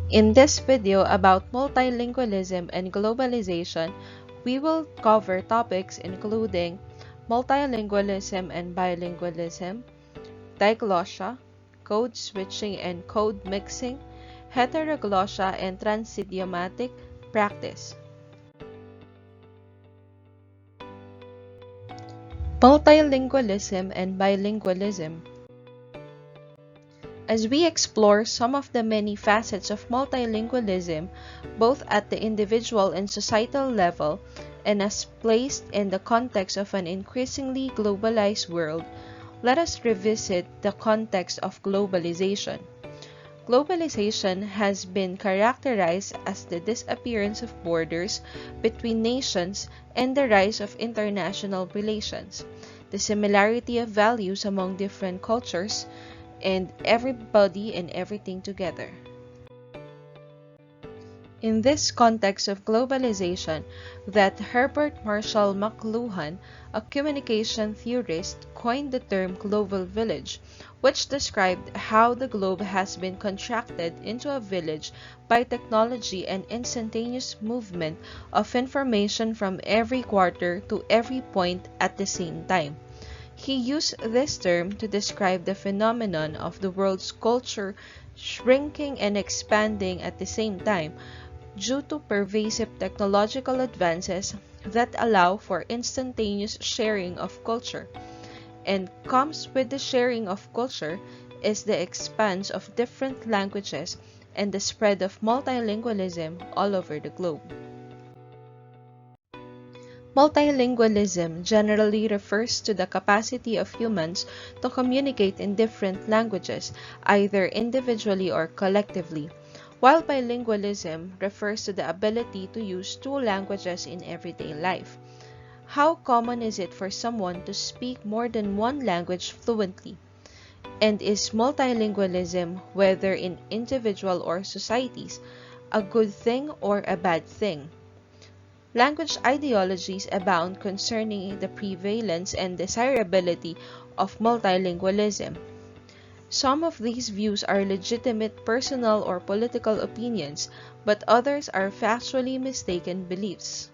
In this video about multilingualism and globalization, we will cover topics including multilingualism and bilingualism, diglossia, code switching and code mixing, heteroglossia and transidiomatic practice. Multilingualism and bilingualism. As we explore some of the many facets of multilingualism, both at the individual and societal level, and as placed in the context of an increasingly globalized world, let us revisit the context of globalization. Globalization has been characterized as the disappearance of borders between nations and the rise of international relations, the similarity of values among different cultures, and everybody and everything together. In this context of globalization, that Herbert Marshall McLuhan, a communication theorist, coined the term global village, which described how the globe has been contracted into a village by technology and instantaneous movement of information from every quarter to every point at the same time. He used this term to describe the phenomenon of the world's culture shrinking and expanding at the same time due to pervasive technological advances that allow for instantaneous sharing of culture. And comes with the sharing of culture is the expanse of different languages and the spread of multilingualism all over the globe. Multilingualism generally refers to the capacity of humans to communicate in different languages, either individually or collectively, while bilingualism refers to the ability to use two languages in everyday life. How common is it for someone to speak more than one language fluently? And is multilingualism, whether in individual or societies, a good thing or a bad thing? Language ideologies abound concerning the prevalence and desirability of multilingualism. Some of these views are legitimate personal or political opinions, but others are factually mistaken beliefs.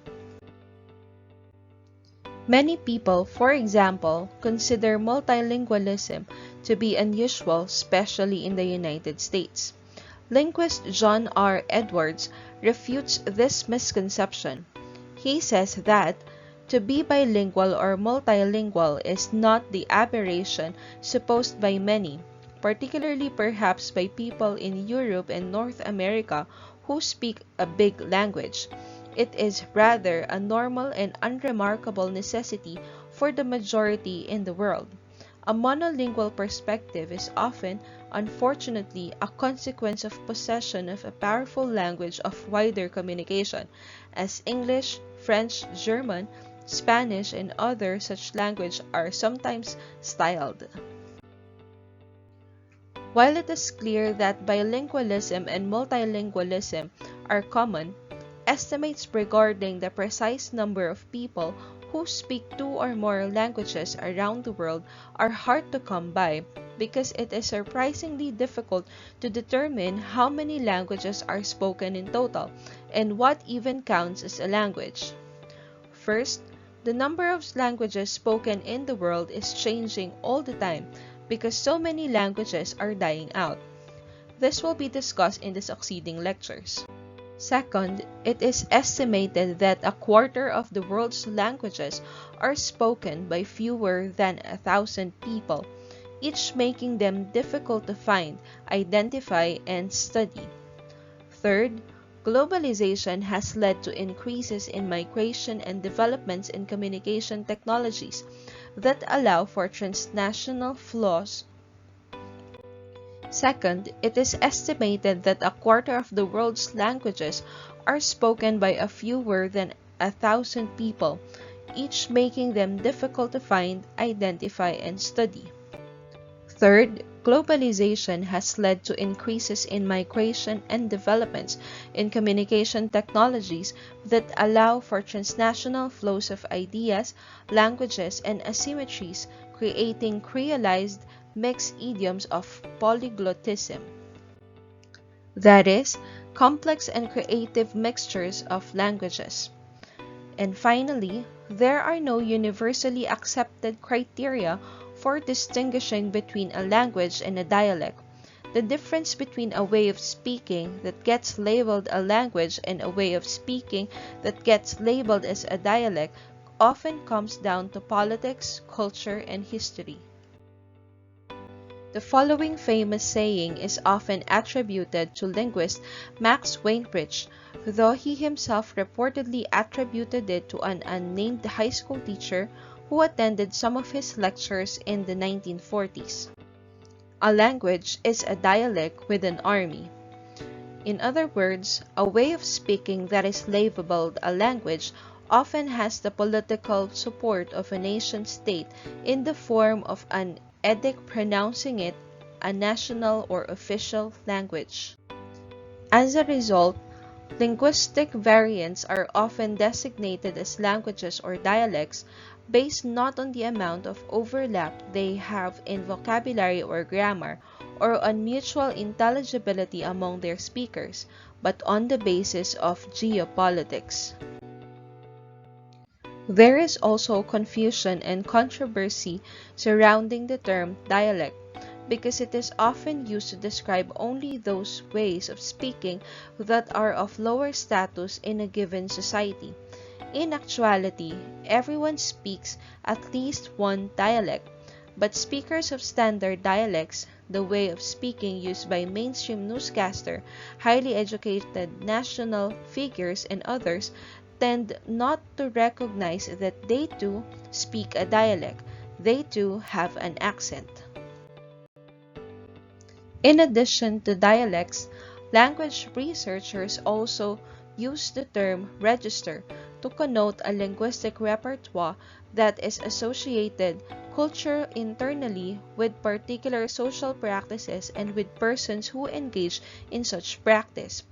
Many people, for example, consider multilingualism to be unusual, especially in the United States. Linguist John R. Edwards refutes this misconception. He says that to be bilingual or multilingual is not the aberration supposed by many, particularly perhaps by people in Europe and North America who speak a big language. It is rather a normal and unremarkable necessity for the majority in the world. A monolingual perspective is often, unfortunately, a consequence of possession of a powerful language of wider communication, as English, French, German, Spanish, and other such languages are sometimes styled. While it is clear that bilingualism and multilingualism are common, estimates regarding the precise number of people who speak two or more languages around the world are hard to come by because it is surprisingly difficult to determine how many languages are spoken in total and what even counts as a language. First, the number of languages spoken in the world is changing all the time because so many languages are dying out. This will be discussed in the succeeding lectures. Second, it is estimated that a quarter of the world's languages are spoken by fewer than 1,000 people, each making them difficult to find, identify, and study. Third, globalization has led to increases in migration and developments in communication technologies that allow for transnational flows. Second, it is estimated that a quarter of the world's languages are spoken by a fewer than 1,000 people, each making them difficult to find, identify, and study. Third, globalization has led to increases in migration and developments in communication technologies that allow for transnational flows of ideas, languages, and asymmetries, creating creolized mixed idioms of polyglottism. That is, complex and creative mixtures of languages. And finally, there are no universally accepted criteria for distinguishing between a language and a dialect. The difference between a way of speaking that gets labeled a language and a way of speaking that gets labeled as a dialect often comes down to politics, culture, and history. The following famous saying is often attributed to linguist Max Weinrich, though he himself reportedly attributed it to an unnamed high school teacher who attended some of his lectures in the 1940s. A language is a dialect with an army. In other words, a way of speaking that is labeled a language often has the political support of a nation-state in the form of an edict pronouncing it a national or official language. As a result, linguistic variants are often designated as languages or dialects based not on the amount of overlap they have in vocabulary or grammar, or on mutual intelligibility among their speakers, but on the basis of geopolitics. There is also confusion and controversy surrounding the term dialect because it is often used to describe only those ways of speaking that are of lower status in a given society. In actuality, everyone speaks at least one dialect, but speakers of standard dialects, the way of speaking used by mainstream newscaster, highly educated national figures, and others, tend not to recognize that they too speak a dialect. They too have an accent. In addition to dialects, language researchers also use the term register to connote a linguistic repertoire that is associated culture internally with particular social practices and with persons who engage in such practice.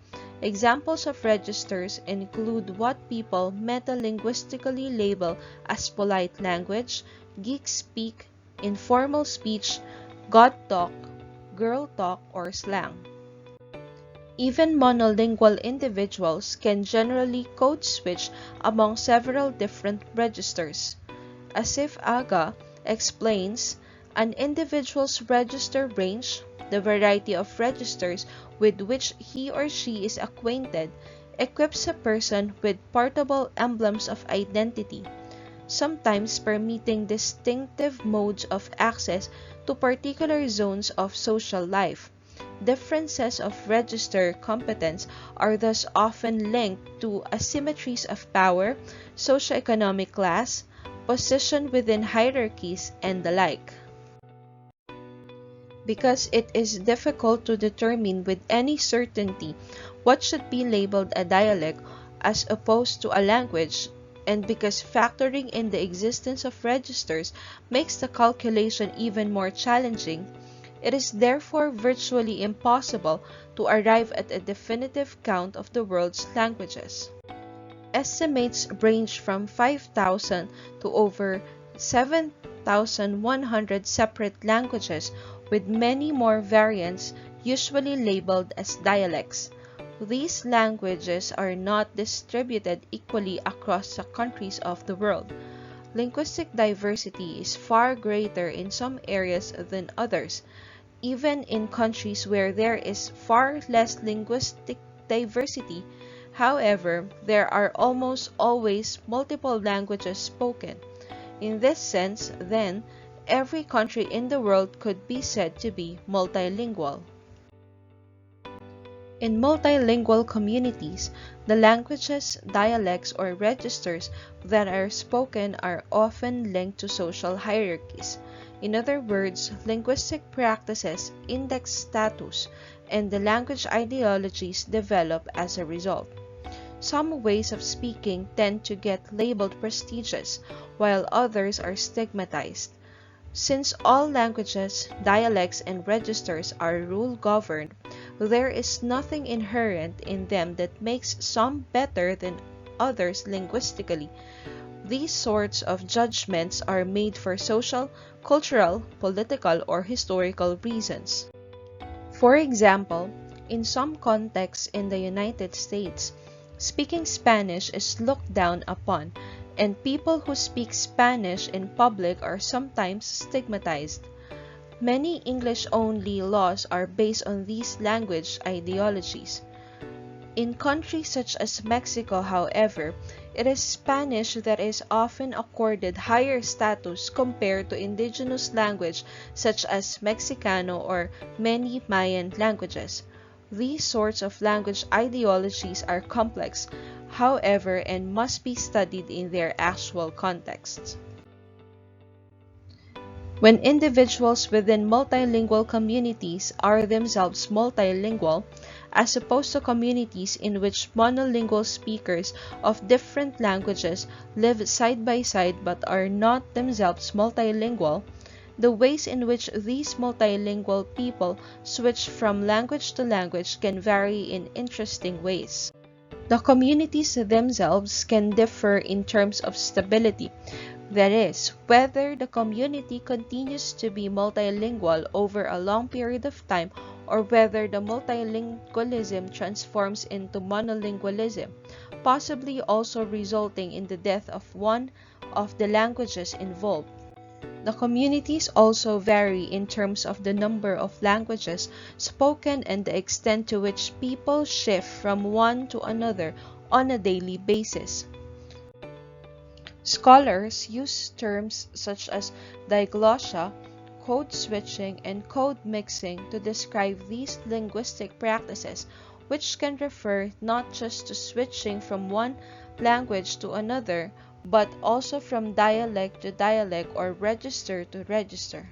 Examples of registers include what people metalinguistically label as polite language, geek speak, informal speech, god talk, girl talk, or slang. Even monolingual individuals can generally code switch among several different registers. Asif Aga explains, an individual's register range, the variety of registers with which he or she is acquainted, equips a person with portable emblems of identity, sometimes permitting distinctive modes of access to particular zones of social life. Differences of register competence are thus often linked to asymmetries of power, socioeconomic class, position within hierarchies, and the like. Because it is difficult to determine with any certainty what should be labeled a dialect as opposed to a language, and because factoring in the existence of registers makes the calculation even more challenging, it is therefore virtually impossible to arrive at a definitive count of the world's languages. Estimates range from 5,000 to over 7,100 separate languages, with many more variants usually labeled as dialects. These languages are not distributed equally across the countries of the world. Linguistic diversity is far greater in some areas than others, even in countries where there is far less linguistic diversity. However, there are almost always multiple languages spoken. In this sense, then, every country in the world could be said to be multilingual. In multilingual communities, the languages, dialects, or registers that are spoken are often linked to social hierarchies. In other words, linguistic practices index status, and the language ideologies develop as a result. Some ways of speaking tend to get labeled prestigious, while others are stigmatized. Since all languages, dialects, and registers are rule-governed, there is nothing inherent in them that makes some better than others linguistically. These sorts of judgments are made for social, cultural, political, or historical reasons. For example, in some contexts in the United States, speaking Spanish is looked down upon, and people who speak Spanish in public are sometimes stigmatized. Many English-only laws are based on these language ideologies. In countries such as Mexico, however, it is Spanish that is often accorded higher status compared to indigenous language such as Mexicano or many Mayan languages. These sorts of language ideologies are complex, however, and must be studied in their actual contexts. When individuals within multilingual communities are themselves multilingual, as opposed to communities in which monolingual speakers of different languages live side by side but are not themselves multilingual, the ways in which these multilingual people switch from language to language can vary in interesting ways. The communities themselves can differ in terms of stability, that is, whether the community continues to be multilingual over a long period of time or whether the multilingualism transforms into monolingualism, possibly also resulting in the death of one of the languages involved. The communities also vary in terms of the number of languages spoken and the extent to which people shift from one to another on a daily basis. Scholars use terms such as diglossia, code switching, and code mixing to describe these linguistic practices, which can refer not just to switching from one language to another, but also from dialect to dialect or register to register.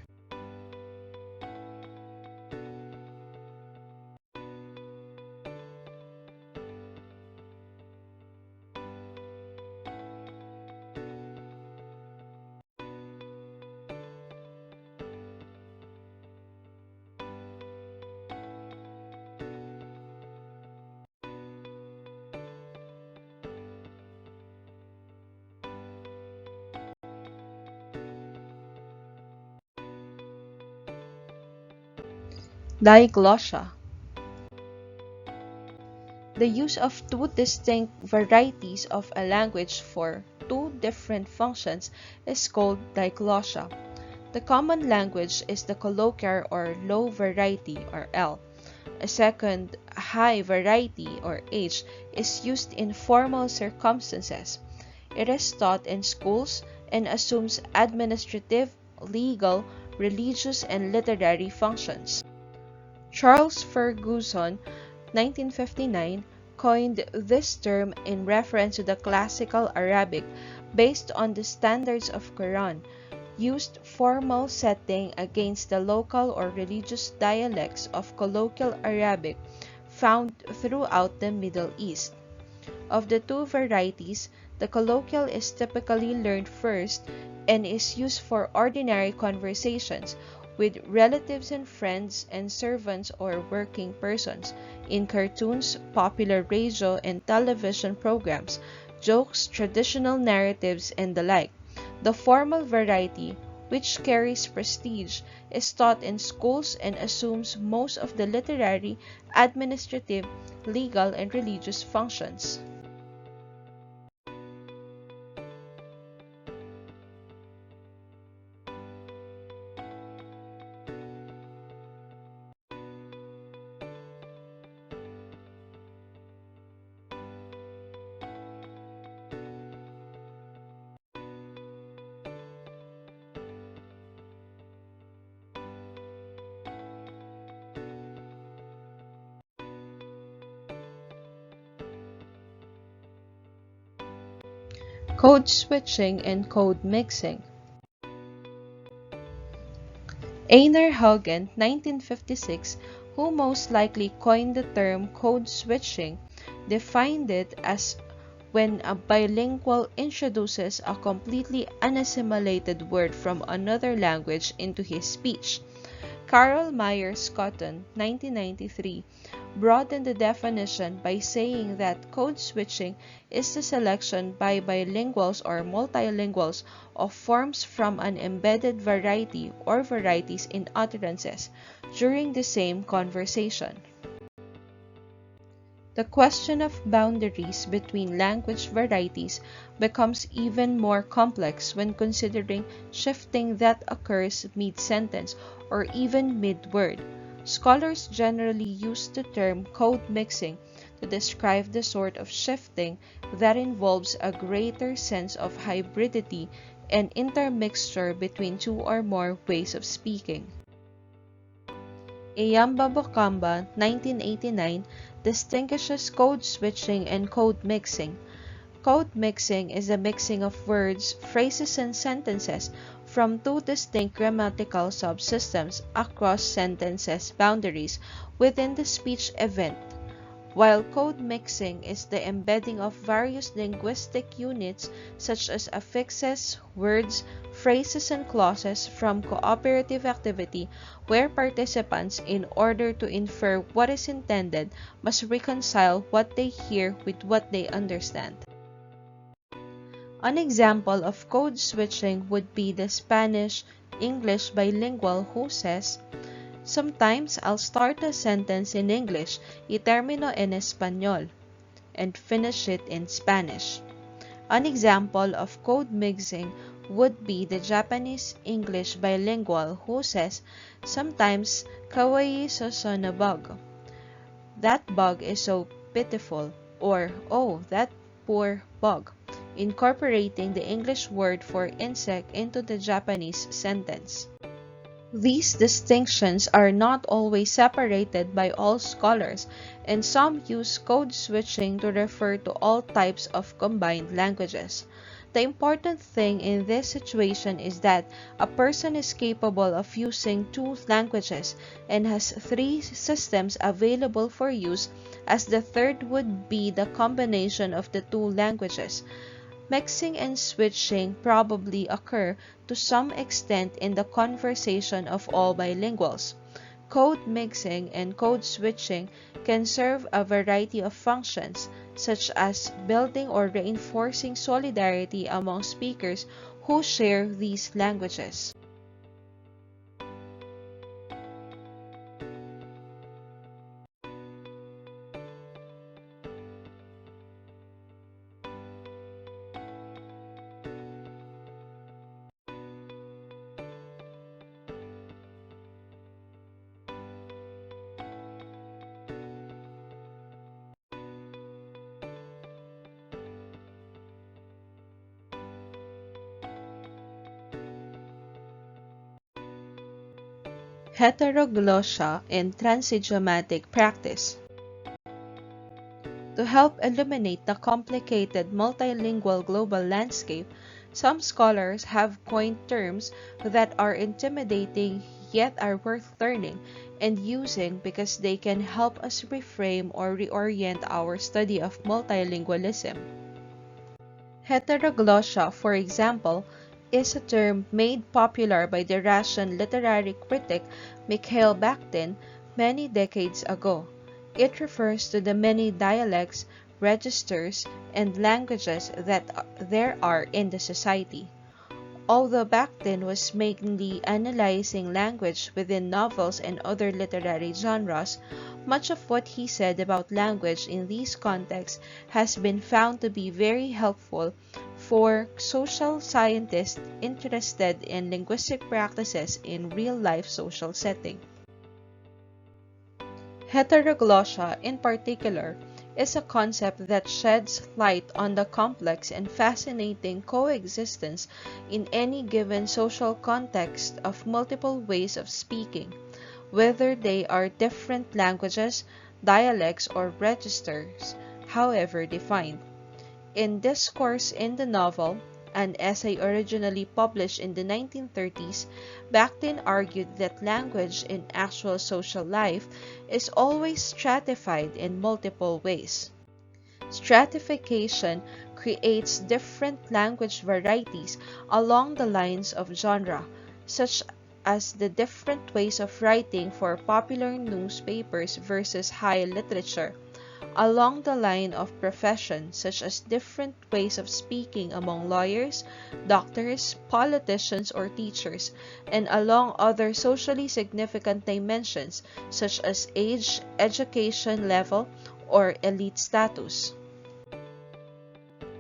Diglossia. The use of two distinct varieties of a language for two different functions is called diglossia. The common language is the colloquial or low variety or L. A second high variety or H is used in formal circumstances. It is taught in schools and assumes administrative, legal, religious, and literary functions. Charles Ferguson, 1959, coined this term in reference to the classical Arabic based on the standards of Quran, used formal setting against the local or religious dialects of colloquial Arabic found throughout the Middle East. Of the two varieties, the colloquial is typically learned first and is used for ordinary conversations with relatives and friends and servants or working persons, in cartoons, popular radio and television programs, jokes, traditional narratives, and the like. The formal variety, which carries prestige, is taught in schools and assumes most of the literary, administrative, legal, and religious functions. Code switching and code mixing. Einar Haugen, 1956, who most likely coined the term code switching, defined it as when a bilingual introduces a completely unassimilated word from another language into his speech. Carol Myers Cotton, 1993, broadened the definition by saying that code switching is the selection by bilinguals or multilinguals of forms from an embedded variety or varieties in utterances during the same conversation. The question of boundaries between language varieties becomes even more complex when considering shifting that occurs mid-sentence or even mid-word. Scholars generally use the term code mixing to describe the sort of shifting that involves a greater sense of hybridity and intermixture between two or more ways of speaking. Eyamba 1989, distinguishes code switching and code mixing. Code mixing is the mixing of words, phrases, and sentences from two distinct grammatical subsystems across sentences boundaries within the speech event, while code mixing is the embedding of various linguistic units such as affixes, words, phrases, and clauses from cooperative activity where participants, in order to infer what is intended, must reconcile what they hear with what they understand. An example of code switching would be the Spanish-English bilingual who says, "Sometimes I'll start a sentence in English y termino en español," and finish it in Spanish. An example of code mixing would be the Japanese-English bilingual who says, "Sometimes kawaii sosona bug. That bug is so pitiful," or "Oh, that poor bug," incorporating the English word for insect into the Japanese sentence. These distinctions are not always separated by all scholars, and some use code switching to refer to all types of combined languages. The important thing in this situation is that a person is capable of using two languages and has three systems available for use, as the third would be the combination of the two languages. Mixing and switching probably occur to some extent in the conversation of all bilinguals. Code mixing and code switching can serve a variety of functions, such as building or reinforcing solidarity among speakers who share these languages. Heteroglossia in Transidiomatic practice. To help illuminate the complicated multilingual global landscape, some scholars have coined terms that are intimidating yet are worth learning and using because they can help us reframe or reorient our study of multilingualism. Heteroglossia, for example, is a term made popular by the Russian literary critic Mikhail Bakhtin many decades ago. It refers to the many dialects, registers, and languages that there are in the society. Although Bakhtin was mainly analyzing language within novels and other literary genres, much of what he said about language in these contexts has been found to be very helpful for social scientists interested in linguistic practices in real-life social settings. Heteroglossia, in particular, is a concept that sheds light on the complex and fascinating coexistence in any given social context of multiple ways of speaking, whether they are different languages, dialects, or registers, however defined. In Discourse in the Novel, an essay originally published in the 1930s, Bakhtin argued that language in actual social life is always stratified in multiple ways. Stratification creates different language varieties along the lines of genre, such as the different ways of writing for popular newspapers versus high literature, along the line of profession, such as different ways of speaking among lawyers, doctors, politicians, or teachers, and along other socially significant dimensions, such as age, education level, or elite status.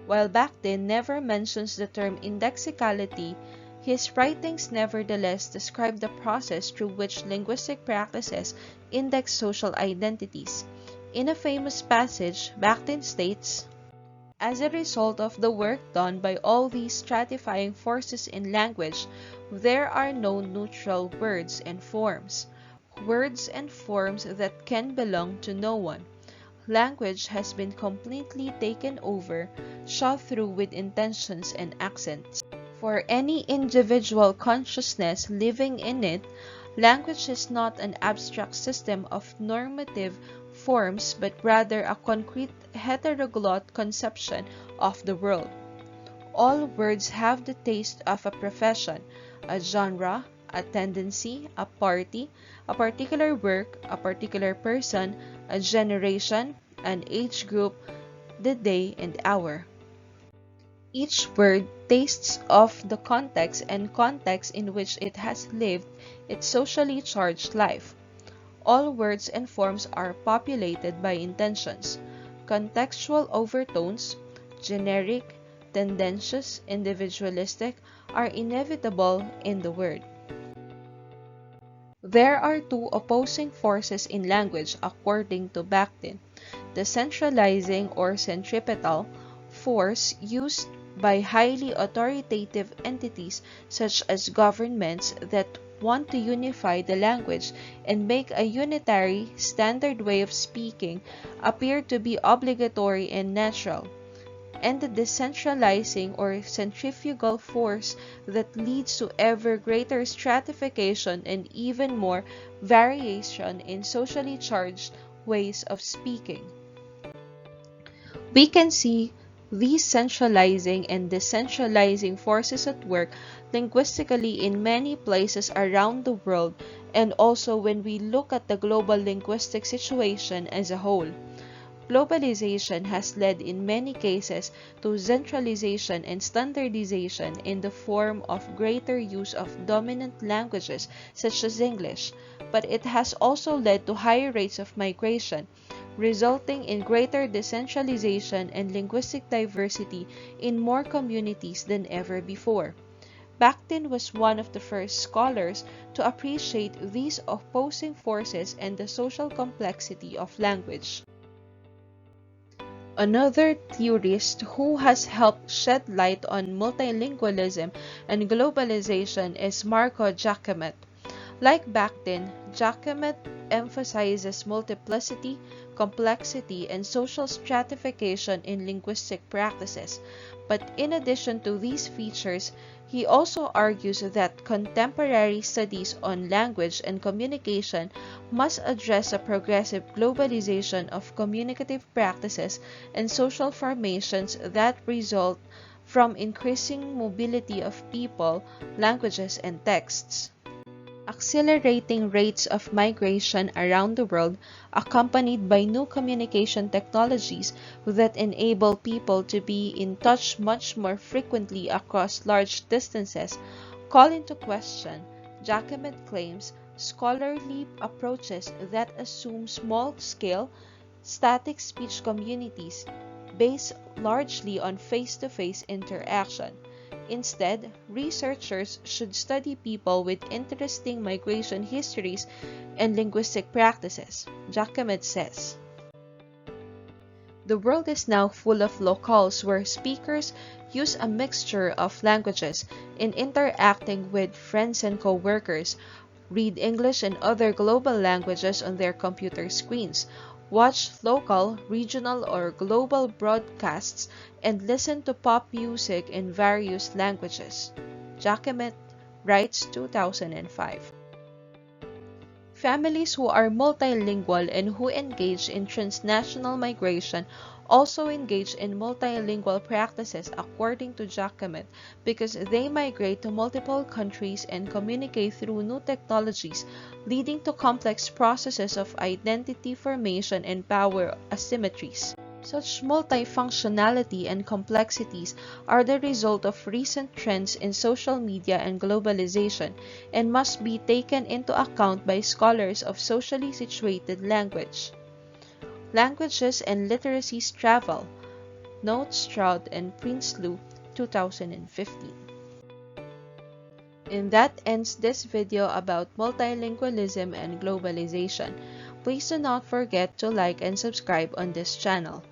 While Bakhtin never mentions the term indexicality, his writings nevertheless describe the process through which linguistic practices index social identities. In a famous passage, Bakhtin states, "As a result of the work done by all these stratifying forces in language, there are no neutral words and forms that can belong to no one. Language has been completely taken over, shot through with intentions and accents. For any individual consciousness living in it, language is not an abstract system of normative forms but rather a concrete heteroglot conception of the world. All words have the taste of a profession, a genre, a tendency, a party, a particular work, a particular person, a generation, an age group, the day and hour. Each word tastes of the context and context in which it has lived its socially charged life. All words and forms are populated by intentions. Contextual overtones, generic, tendentious, individualistic, are inevitable in the word. There are two opposing forces in language according to Bakhtin: the centralizing or centripetal force used by highly authoritative entities such as governments that want to unify the language and make a unitary, standard way of speaking appear to be obligatory and natural, and the decentralizing or centrifugal force that leads to ever greater stratification and even more variation in socially charged ways of speaking. We can see these centralizing and decentralizing forces at work linguistically in many places around the world, and also when we look at the global linguistic situation as a whole. Globalization has led in many cases to centralization and standardization in the form of greater use of dominant languages such as English, but it has also led to higher rates of migration, resulting in greater decentralization and linguistic diversity in more communities than ever before. Bakhtin was one of the first scholars to appreciate these opposing forces and the social complexity of language. Another theorist who has helped shed light on multilingualism and globalization is Marco Giacomet. Like Bakhtin, Giacomet emphasizes multiplicity, complexity, and social stratification in linguistic practices. But in addition to these features, he also argues that contemporary studies on language and communication must address a progressive globalization of communicative practices and social formations that result from increasing mobility of people, languages, and texts. Accelerating rates of migration around the world, accompanied by new communication technologies that enable people to be in touch much more frequently across large distances, call into question, Giacomet claims, scholarly approaches that assume small-scale, static speech communities based largely on face-to-face interaction. Instead, researchers should study people with interesting migration histories and linguistic practices, Giacomet says. The world is now full of locales where speakers use a mixture of languages in interacting with friends and co-workers, read English and other global languages on their computer screens, watch local, regional, or global broadcasts, and listen to pop music in various languages. Giacomet writes 2005. Families who are multilingual and who engage in transnational migration also engage in multilingual practices according to Giacomet because they migrate to multiple countries and communicate through new technologies, leading to complex processes of identity formation and power asymmetries. Such multifunctionality and complexities are the result of recent trends in social media and globalization and must be taken into account by scholars of socially situated language. Languages and Literacies Travel. Notes Stroud and Prinsloo, 2015. And that ends this video about multilingualism and globalization. Please do not forget to like and subscribe on this channel.